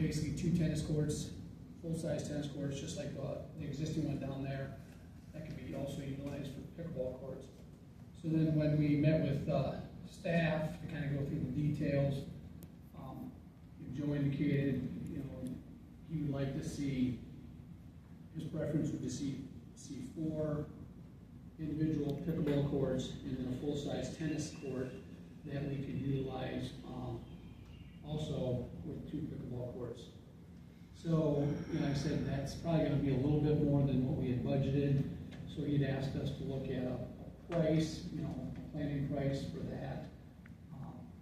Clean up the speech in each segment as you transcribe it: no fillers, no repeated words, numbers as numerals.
basically 2 tennis courts, full-size tennis courts, just like the existing one down there. That could be also utilized for pickleball courts. So then when we met with staff to kind of go through the details, Joe indicated, he would like to see, his preference would be to see 4 individual pickleball courts and then a full-size tennis court that we could utilize also with 2 pickleball courts. So, like I said, that's probably going to be a little bit more than what we had budgeted. So he'd asked us to look at a price, a planning price for that.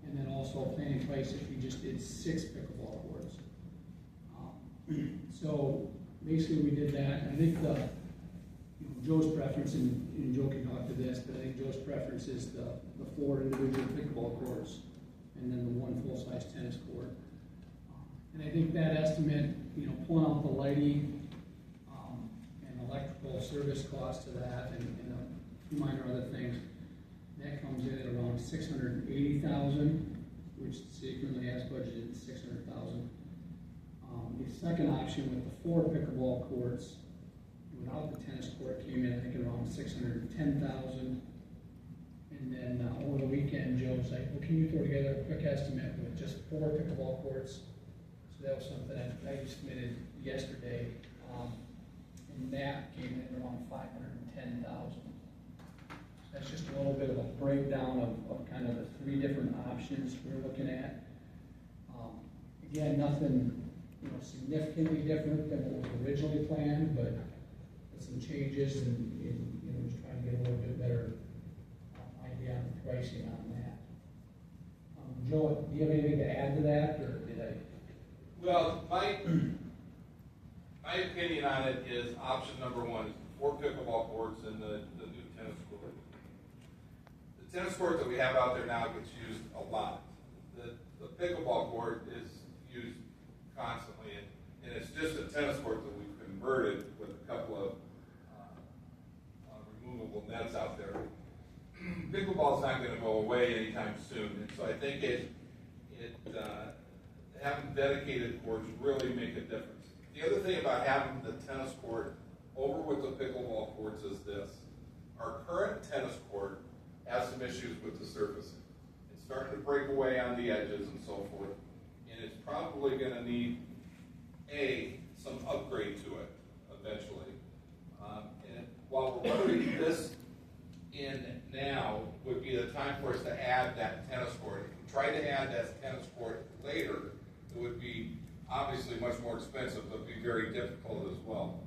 And then also a planning price if we just did 6 pickleball courts. So basically we did that. I think Joe's preference, and Joe can talk to this, but I think Joe's preference is the 4 individual pickleball courts and then the 1 full-size tennis court. And I think that estimate, pulling out the lighting and electrical service cost to that and a few minor other things, that comes in at around $680,000, which the city currently has budgeted $600,000. The second option with the 4 pickleball courts without the tennis court came in, I think, around $610,000. And then over the weekend, Joe was like, well, can you throw together a quick estimate with just 4 pickleball courts? So that was something I submitted yesterday. And that came in around $510,000. That's just a little bit of a breakdown of kind of the 3 different options we're looking at. Again, nothing significantly different than what was originally planned, but with some changes and just trying to get a little bit better idea on the pricing on that. Joe, do you have anything to add to that, or did I? Well, my opinion on it is option number 1 is 4 pickleball courts and the new tennis court. The tennis court that we have out there now gets used a lot. The pickleball court is used constantly, and it's just a tennis court that we've converted with a couple of removable nets out there. Pickleball's not going to go away anytime soon, and so I think having dedicated courts really make a difference. The other thing about having the tennis court over with the pickleball courts is this. Our current tennis court has some issues with the surfacing. It's starting to break away on the edges and so forth, and it's probably going to need some upgrade to it eventually. And while we're putting this in now would be the time for us to add that tennis court. If we tried to add that tennis court later, it would be obviously much more expensive, but be very difficult as well.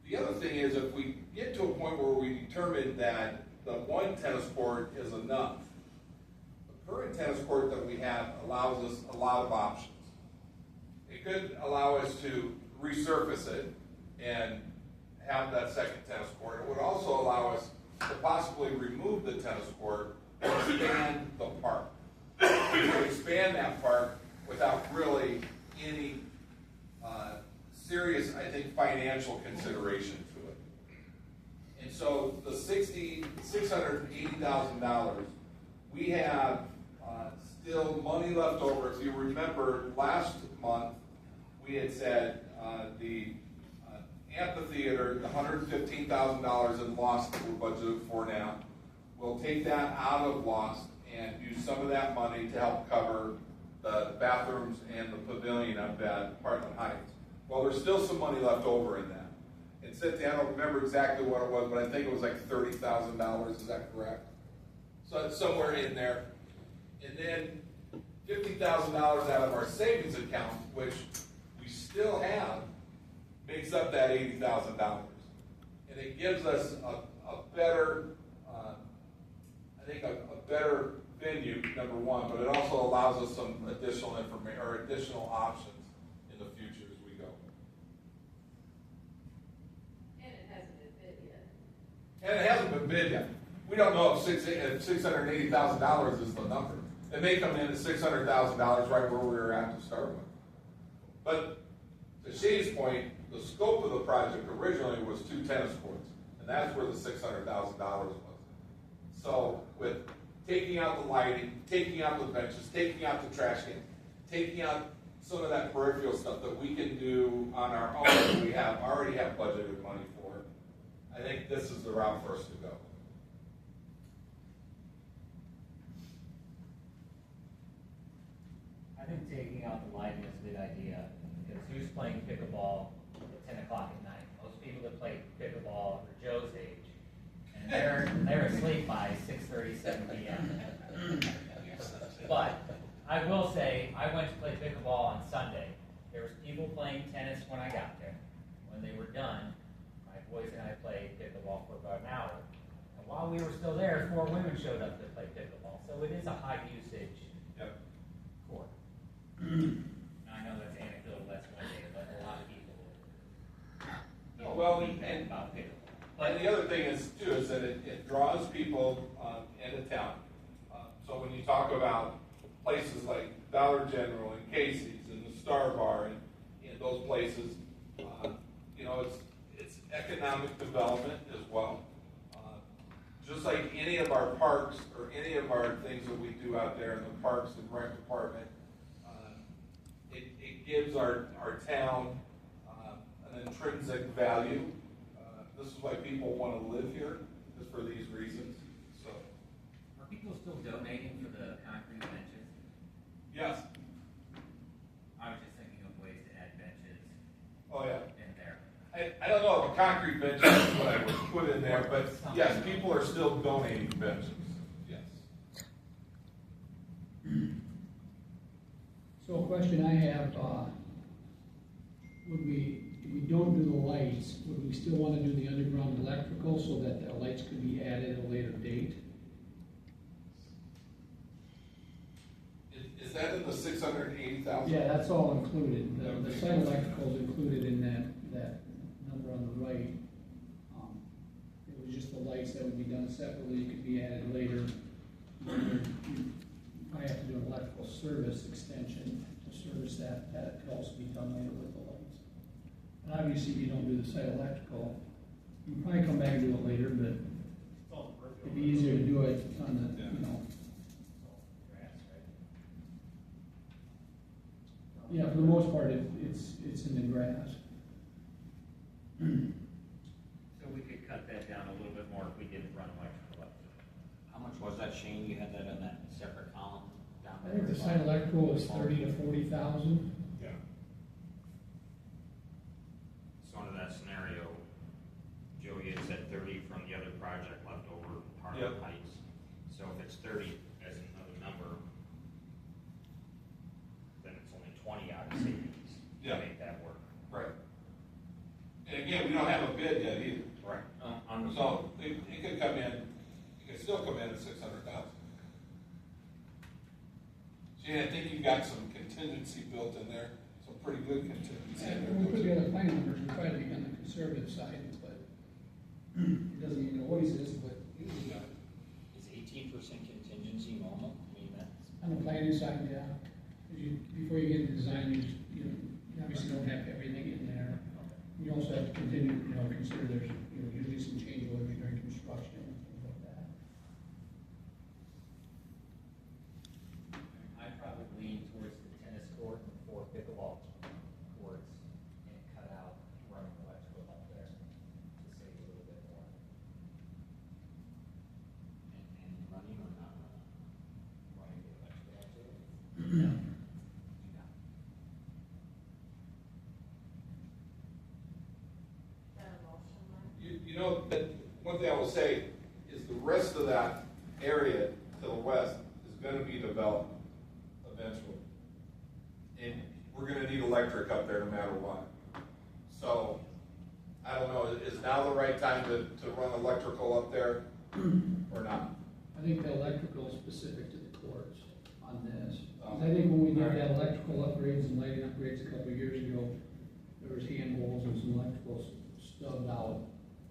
The other thing is, if we get to a point where we determine that the 1 tennis court is enough, the current tennis court that we have allows us a lot of options. It could allow us to resurface it and have that second tennis court. It would also allow us to possibly remove the tennis court and expand the park. We could expand that park without really any serious, I think, financial consideration to it. And so the $680,000, we have still money left over. If you remember, last month we had said the amphitheater, the $115,000 in loss that we're budgeted for now, we'll take that out of loss and use some of that money to help cover the bathrooms and the pavilion up at Heartland Heights. Well, there's still some money left over in that. And Cynthia, I don't remember exactly what it was, but I think it was like $30,000. Is that correct? So it's somewhere in there. And then $50,000 out of our savings account, which we still have, makes up that $80,000. And it gives us a better, I think a better venue, number 1, but it also allows us some additional information or additional options in the future as we go. And it hasn't been bid yet. And it hasn't been bid yet. We don't know if $680,000 is the number. It may come in at $600,000 right where we were at to start with. But to Shane's point, the scope of the project originally was 2 tennis courts, and that's where the $600,000 was. So with taking out the lighting, taking out the benches, taking out the trash can, taking out some of that peripheral stuff that we can do on our own, we already have budgeted money for. I think this is the route for us to go. I think taking out the lighting is a good idea, because who's playing pickleball at 10 o'clock at night? Most people that play pickleball are Joe's age, and they're asleep by 6:30, 7 p.m. But I will say, I went to play pickleball on Sunday. There was people playing tennis when I got there. When they were done, my boys and I played pickleball for about an hour. And while we were still there, 4 women showed up to play pickleball. So it is a high usage Yep. court. I know that's anecdotal, that's one day, but a lot of people Well, feedback about pickleball. And the other thing is too, is that it draws people into town. So when you talk about places like Dollar General and Casey's and the Star Bar and those places, you know, it's economic development as well. Just like any of our parks or any of our things that we do out there in the Parks and Rec Department, it gives our town an intrinsic value. This is why people want to live here, is for these reasons. So, Are people still donating for the concrete benches? yes. I was just thinking of ways to add benches Oh, yeah. in there. I don't know if a concrete bench is what I would put in there, but yes, people are still donating benches. Yes. So a question I have, if we don't do the lights, would we still want to do the underground electrical so that the lights could be added at a later date? Is that in the 680,000? Yeah, that's all included. The site electrical is included in that number on the right. It was just the lights that would be done separately, could be added later. You probably have to do an electrical service extension to service that. That could also be done later with the lights. And obviously, if you don't do the site electrical, you can probably come back and do it later, but it'd be easier to do it on the, you know. Yeah, for the most part, it's in the grass. So we could cut that down a little bit more if we didn't run electrical up. How much was that, Shane? You had that in that separate column down I there? think the site electrical is 30 to 40,000. Yeah. So under that scenario, Joe, you had said 30 from the other project left over, Harlem Yep. Heights. So if it's 30 as another number, then it's only 20 out of savings to Yeah. make that work. Right. And again, we don't have a bid yet either. Right. So it could come in, it could still come in at 600,000. See, I think you've got some contingency built in there, some pretty good contingency in When we put there. together plan numbers, we try to be on the conservative side, but it doesn't mean it always is, but Yeah. Is 18% contingency normal? I mean, that's... on the planning side, yeah. 'Cause before you get into design, you obviously don't have everything in there. You also have to continue, consider there's, usually some change orders during construction and things like that. I'd probably lean towards the tennis court and 4 pickleball courts and cut out running electrical up there to save a little bit more. And running or not running? Running the electrical up there. Yeah. Is that a motion, Mike? That one thing I will say is the rest of that area to the west is gonna be developed eventually. And we're gonna need electric up there no matter what. So, I don't know, is now the right time to run electrical up there or not? I think the electrical is specific to the courts on this. 'Cause I think when we did that electrical upgrades and lighting upgrades a couple of years ago, there was handholds and some electricals stubbed out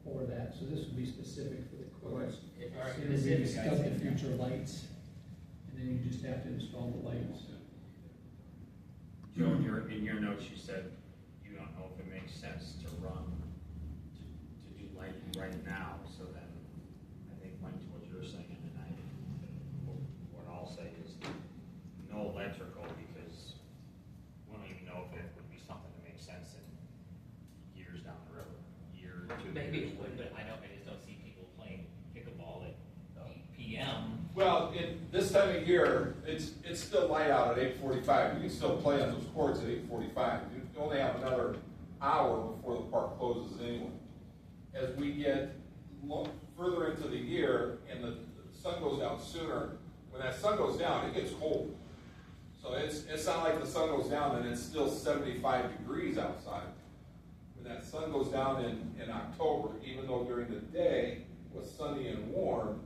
for that, so this would be specific for the courts. If So it's it would be specific, I stubbed say to no. future lights, and then you just have to install the lights. Joe, in your notes, you said you don't know if it makes sense to run, to do lighting right now, so then, I think, Mike, to what you're saying, and what I'll say is no electrical, because we don't even this time of year, it's still light out at 8:45. You can still play on those courts at 8:45. You only have another hour before the park closes anyway. As we get further into the year and the sun goes down sooner, when that sun goes down, it gets cold. So it's not like the sun goes down and it's still 75 degrees outside. When that sun goes down in October, even though during the day it was sunny and warm,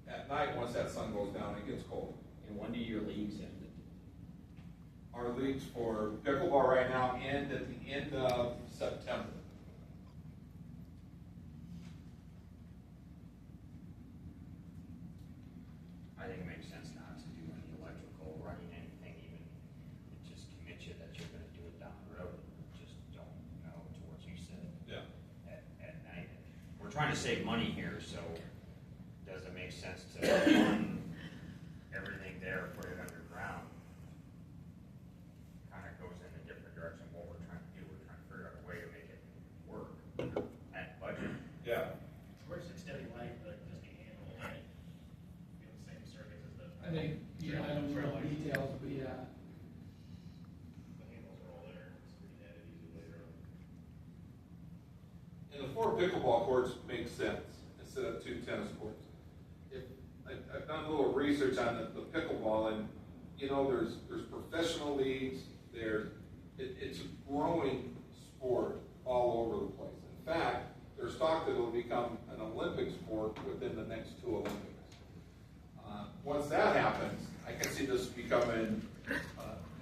at night, once that sun goes down, it gets cold. And when do your leagues end? Our leagues for pickleball right now end at the end of September. I think it makes sense not to do any electrical running anything, even just commit you that you're gonna do it down the road. Just don't know to what you said. Yeah. At night. We're trying to save money here, so does it make sense to run everything there, put it underground? Kind of goes in a different direction what we're trying to do. We're trying to figure out a way to make it work at budget. Yeah. Where's the steady light, the existing handle, right? You know, the same circuit as the. I think, yeah, I don't know the details, but yeah. The handles are all there, it's pretty added easy later on. And the 4 pickleball courts make sense instead of 2 tennis courts. I've done a little research on the pickleball, and you know, there's professional leagues. It's a growing sport all over the place. In fact, there's talk that it'll become an Olympic sport within the next 2 Olympics. Once that happens, I can see this becoming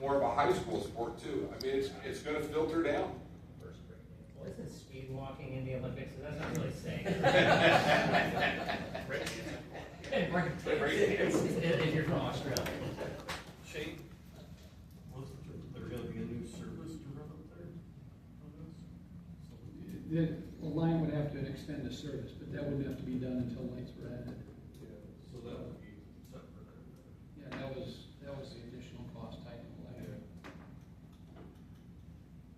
more of a high school sport too. I mean, it's going to filter down. Well, isn't speed walking in the Olympics? So that's not really saying. If you're from Australia. Shane? Was there gonna be a new service to run up there on this? The line would have to extend the service, but that wouldn't have to be done until lights were added. Yeah, so that would be separate. Yeah, that was the additional cost tied to the line.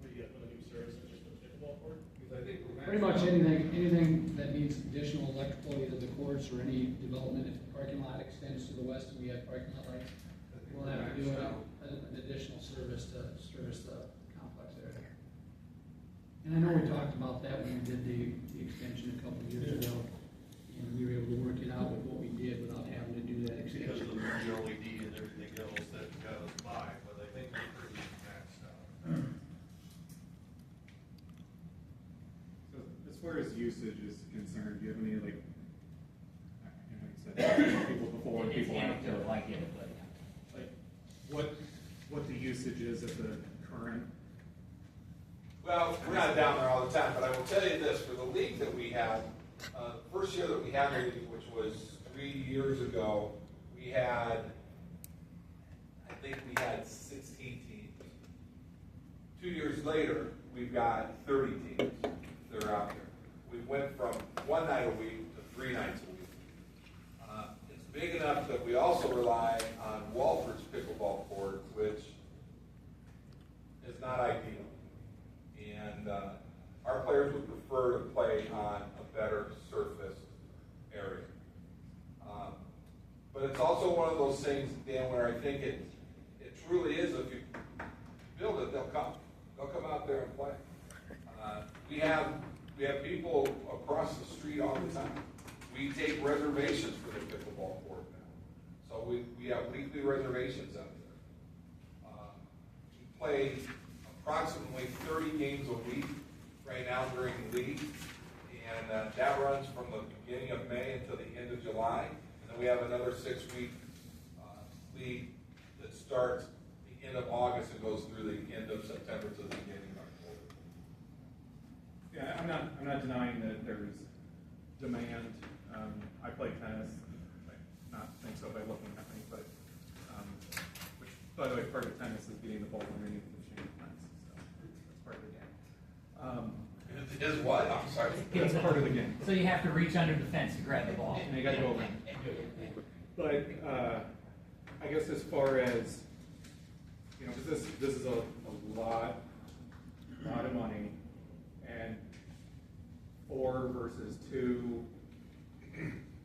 What do you got, put a new service or just a pickleball court? Because I think. Pretty much anything that needs additional electrical, either the courts or any development, if the parking lot extends to the west and we have parking lot lights, we'll have to do an additional service to service the complex area. And I know we talked about that when we did the extension a couple of years ago, and we were able to work it out with what we did without having to do that Because of extension. the LED and everything else that got us by, but I think we're pretty maxed out. So as far as usage is concerned, do you have any, like, you know, you said people before, It's people after, anecdotal, I get it, but. like, what the usage is at the current? Well, we're not down there all the time, but I will tell you this, for the league that we had, first year that we had the league, which was 3 years ago, we had, I think we had 16 teams. 2 years later, we've got 30 teams that are out there. We went from 1 night a week to 3 nights a week. It's big enough that we also rely on Walford's pickleball court, which is not ideal. And our players would prefer to play on a better surface area. But it's also one of those things, Dan, where I think it truly is, if you build it, they'll come. They'll come out there and play. We have people across the street all the time. We take reservations for the pickleball court now. So we have weekly reservations out there. We play approximately 30 games a week right now during the league. And that runs from the beginning of May until the end of July. And then we have another 6-week league that starts the end of August and goes through the end of September to the beginning of October. Yeah, I'm not denying that there's demand. I play tennis, I not think so by looking at me, but, which, by the way, part of tennis is getting the ball underneath the chain of fence, so that's part of the game. It is what? I'm sorry. That's part of the game. So you have to reach under the fence to grab the ball. And you gotta go over. But, I guess as far as, you know, 'cause this is a lot of money, and 4 versus 2,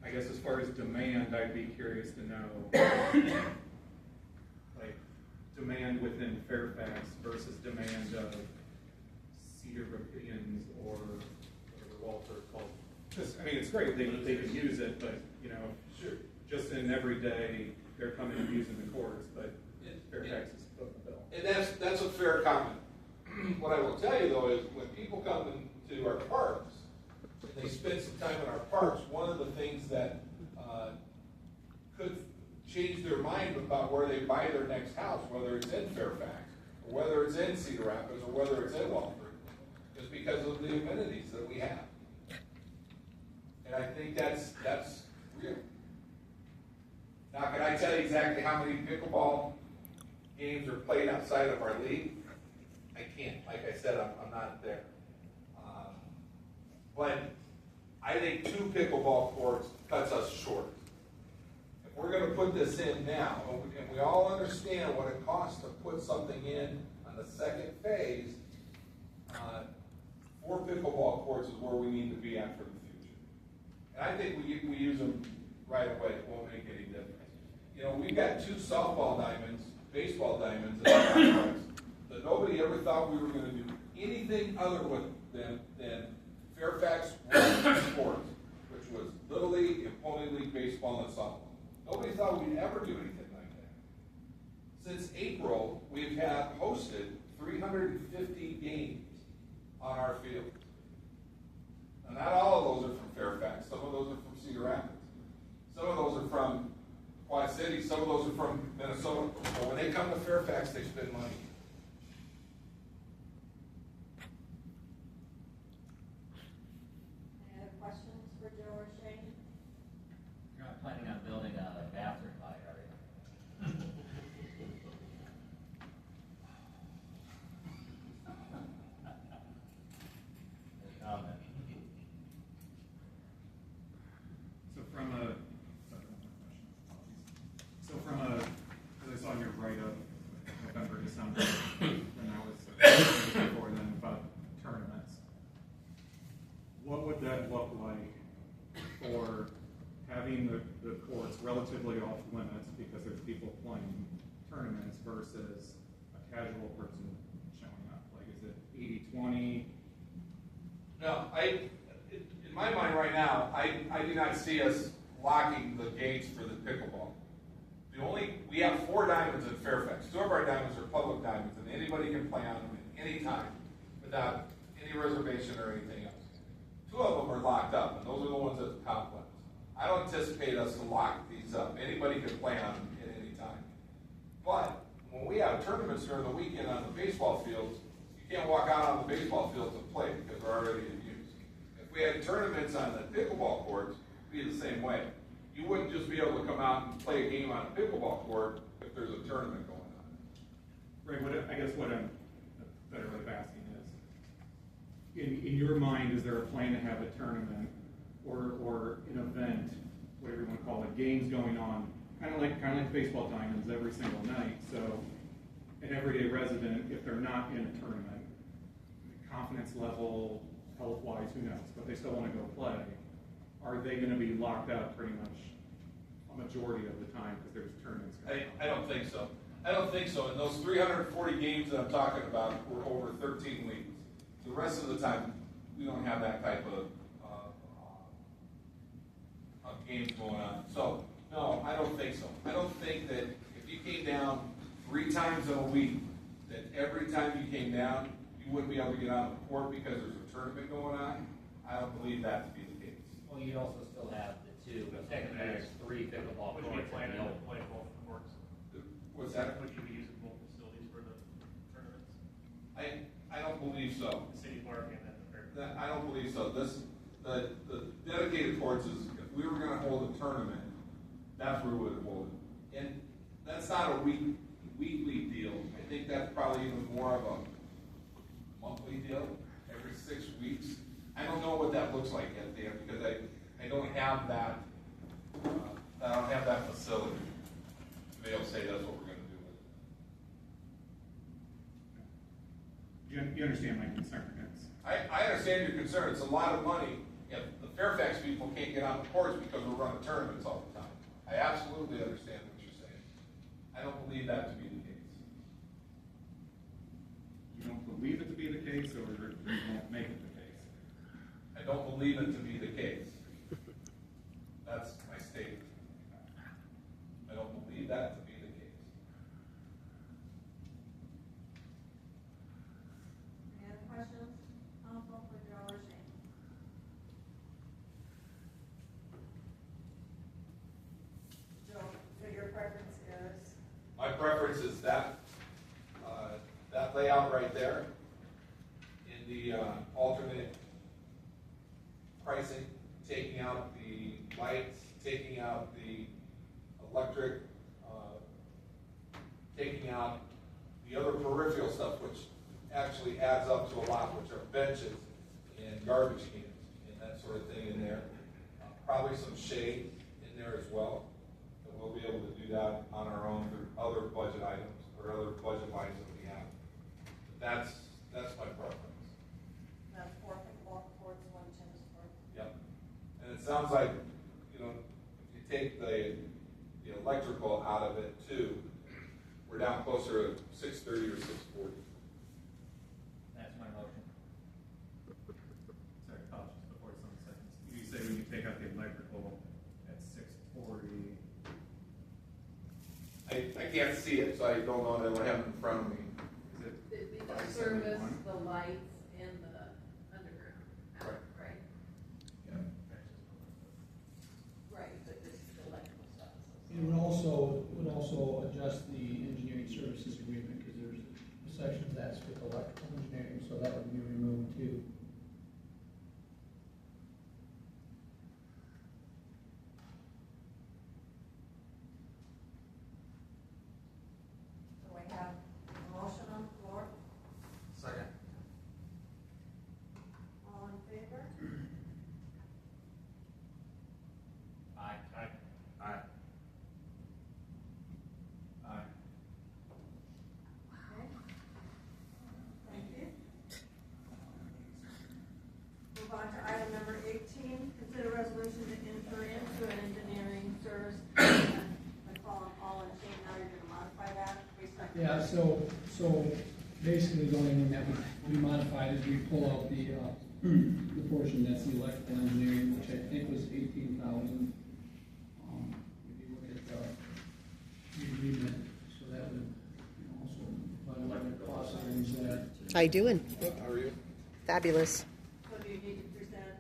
I guess as far as demand, I'd be curious to know, like, demand within Fairfax versus demand of Cedar Rapids or whatever Walter called. Because, I mean, it's great, they can use it, but, you know, Sure. just in every day, they're coming and using the courts, but Fairfax is footing the bill. And that's a fair comment. What I will tell you though is when people come into our parks and they spend some time in our parks, one of the things that could change their mind about where they buy their next house, whether it's in Fairfax, or whether it's in Cedar Rapids, or whether it's in Walford, is because of the amenities that we have. And I think that's real. Now, can I tell you exactly how many pickleball games are played outside of our league? I can't. Like I said, I'm not there. But I think 2 pickleball courts cuts us short. If we're going to put this in now, and we all understand what it costs to put something in on the second phase, 4 pickleball courts is where we need to be at for the future. And I think we use them right away. It won't make any difference. You know, we've got 2 softball diamonds, baseball diamonds in our complex that nobody ever thought we were going to do anything other than Fairfax sports, which was Little League and Pony League baseball and softball. Nobody thought we'd ever do anything like that. Since April, we've hosted 350 games on our field. And not all of those are from Fairfax. Some of those are from Cedar Rapids. Some of those are from Quad City. Some of those are from Minnesota. But when they come to Fairfax, they spend money. Any other questions for Joe or Shane? You're not planning on building a bathroom by it, are you? No comment. So from a, as I saw in your write-up, November, December, and I was before then about tournaments. What would that look like for having the courts relatively off limits because there's people playing tournaments versus a casual person showing up? Like, is it 80-20? No, in my mind right now, I do not see us locking the gates for the pickleball. We have 4 diamonds in Fairfax. 2 of our diamonds are public diamonds, and anybody can play on them at any time without any reservation or anything else. 2 of them are locked up, and those are the ones at the complex. I don't anticipate us to lock these up. Anybody can play on them at any time. But when we have tournaments during the weekend on the baseball fields, you can't walk out on the baseball field to play because they're already in use. If we had tournaments on the pickleball courts, it'd be the same way. You wouldn't just be able to come out and play a game on a pickleball court if there's a tournament going on. Right, I guess what I'm better way of asking is, in your mind, is there a plan to have a tournament or an event, whatever you want to call it, games going on, kind of like baseball diamonds every single night? So an everyday resident, if they're not in a tournament, confidence level, health-wise, who knows, but they still want to go play, are they going to be locked out pretty much a majority of the time because there's tournaments going on? I don't think so. I don't think so. And those 340 games that I'm talking about were over 13 weeks. The rest of the time, we don't have that type of games going on. So, no, I don't think so. I don't think that if you came down 3 times in a week, that every time you came down, you wouldn't be able to get on the court because there's a tournament going on. I don't believe that to be the case. Well, you'd also still have the 2, but technically there's 3 pickleball Would courts. you be planning and to the play both courts? What's that? Would you be using both facilities for the tournaments? I don't believe so. The city park and then the fair? I don't believe so. The dedicated courts is, if we were gonna hold a tournament, that's where we would hold it. And that's not a weekly deal. I think that's probably even more of a monthly deal, every 6 weeks. I don't know what that looks like yet, Dan, because I don't have that, I don't have that facility to be able to say that's what we're gonna do with it. You understand my concern? I understand your concern. It's a lot of money. If the Fairfax people can't get on the courts because we're running tournaments all the time. I absolutely understand what you're saying. I don't believe that to be the case. You don't believe it to be the case, or you won't make it the case? I don't believe it to be the case. That's my statement. I don't believe that to be the case. Any other questions? Council for Joe or Shane? Joe, so your preference is? My preference is that, that layout right there in the alternate pricing, taking out the lights, taking out the electric, taking out the other peripheral stuff, which actually adds up to a lot, which are benches and garbage cans and that sort of thing in there. Probably some shade in there as well. And we'll be able to do that on our own through other budget items or other budget lines that we have. But that's my preference. That's 4 pickleball courts, 1 tennis court. Yep. And it sounds like, you know, if you take the electrical out of it too, we're down closer to 630 or 640. That's my motion. Sorry, pause just before some seconds. You say when you take out the electrical at 640. I can't see it, so I don't know, I don't have it in front of me. Is it It'd be the 571? service, the lights, and the underground, out, right? Yeah. Right, but this is the electrical stuff. It would also adjust the engineering services agreement, because there's a section that's with electrical engineering, so that would be removed too. So we have a motion on the floor. Second. All in favor? Aye. Aye. Aye. Aye. Okay. Thank you. Move on to item number 18, consider resolution to enter into an engineering service. I call them all in Shane, now you're gonna modify that based on. Yeah, so basically the only thing that we modified is we pull out the portion that's the electrical engineering, which I think was 18,000. If you look at the agreement, so that would also, provide what the cost savings there. How you doing? How are you? Fabulous. So do you need to present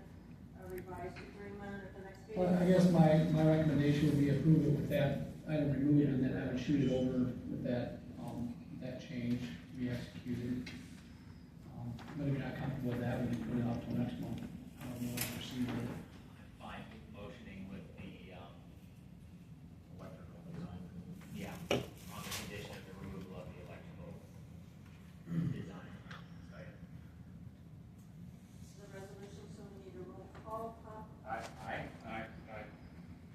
a revised agreement at the next meeting? Well, I guess my recommendation would be approve it with that item removed, and then I would shoot it over with that change to be executed. But if you're not comfortable with that, we can put it out to